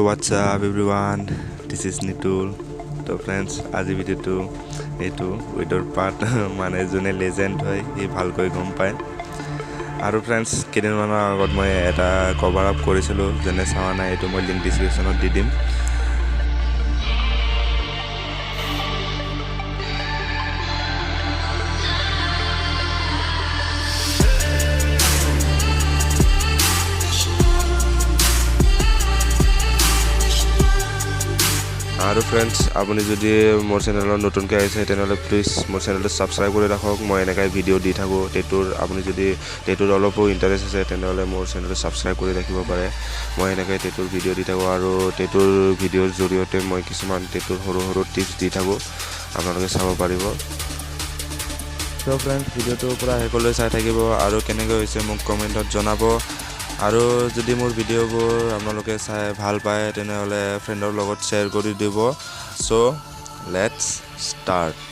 what's up everyone, this is Nitul. So friends, আজি ভিডিওটো এইটো উইডৰ পাৰ্ট মানে যোনে লেজেন্ড হয় ই ভালকৈ গম পায় আৰু ফ্ৰেন্ডছ কেইদিনমানৰ আগত মই এটা কভাৰ আপ কৰিছিলো যেনে চাৱা নাই এইটো মই লিংক ডেসক্ৰিপচনত দি দিম আৰু ফ্ৰেন্ডছ আপুনি যদি মোৰ চেনেলত নতুনকৈ আহিছে তেনেহলে প্লিজ মোৰ চেনেলটো সাবস্ক্ৰাইব কৰি ৰাখক মই এনেকৈ ভিডিও দি থাকো টেটুৰ আপুনি যদি টেটুৰ অলপো ইন্টাৰেষ্ট আছে তেনেহলে মোৰ চেনেলটো সাবস্ক্ৰাইব কৰি ৰাখিব পাৰে মই এনেকৈ টেটুৰ ভিডিও দি থাকো আৰু টেটুৰ ভিডিওৰ জৰিয়তে মই কিছুমান টেটুৰ সৰু সৰু টিপছ দি থাকো আপোনালোকে চাব পাৰিব সো ফ্ৰেন্ডছ ভিডিওটো পুৰা হেকলৈ চাই থাকিব আৰু কেনেকৈ হৈছে মোক কমেন্টত জনাব আৰু যদি মোৰ ভিডিওবোৰ আপোনালোকে চাই ভাল পায় তেনেহলে ফ্ৰেণ্ডৰ লগত শেয়াৰ কৰি দিব so let's start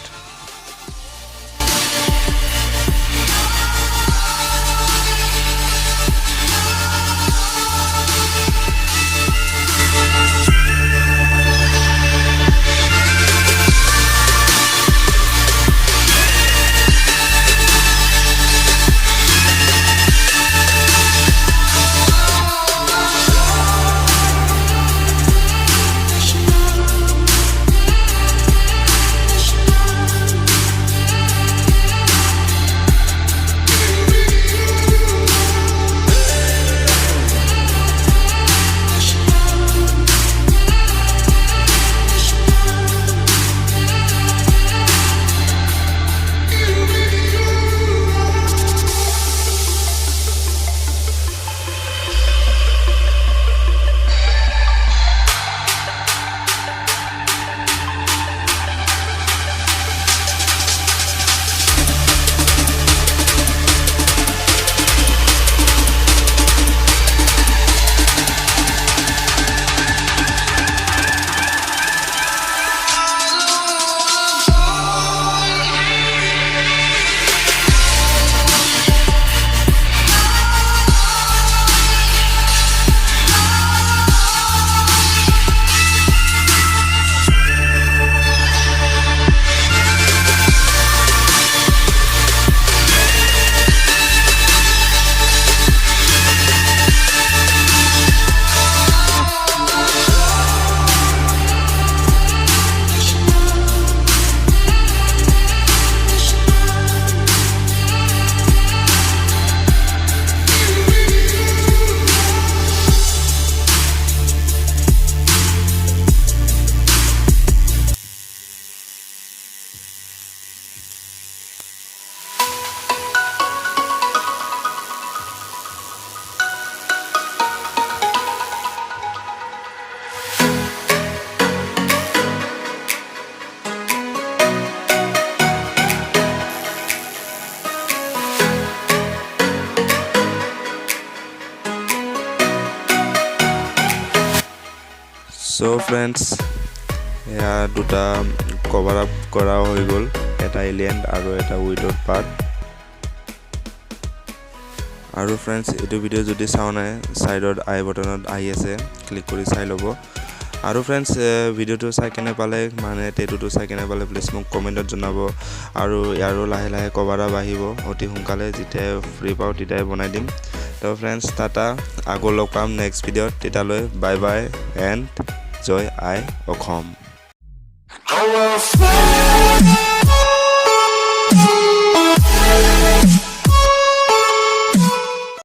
So friends, ya দুটা কভাৰ আপ কৰা হৈ গল এটা এলিয়েন্ট আৰু এটা উইডৰ পাৰ্ট আৰু ফ্ৰেন্ডছ এইটো ভিডিও যদি চাও নাই সাইডত আই বটনত আহি আছে ক্লিক কৰি চাই লব আৰু ফ্ৰেন্ডছ ভিডিওটো চাই কেনে পালে মানে টেটুটো চাই কেনে পালে প্লিজ মোক কমেন্টত জনাব আৰু ইয়াৰো লাহে লাহে কভাৰ আপ আহিব অতি সোনকালে যেতিয়া ফ্ৰী পাও তেতিয়াই বনাই দিম তো ফ্ৰেন্ডছ টাটা আগৰ লগ পাম নেক্সট ভিডিওত তেতিয়ালৈ bye bye and Joy I Okhom.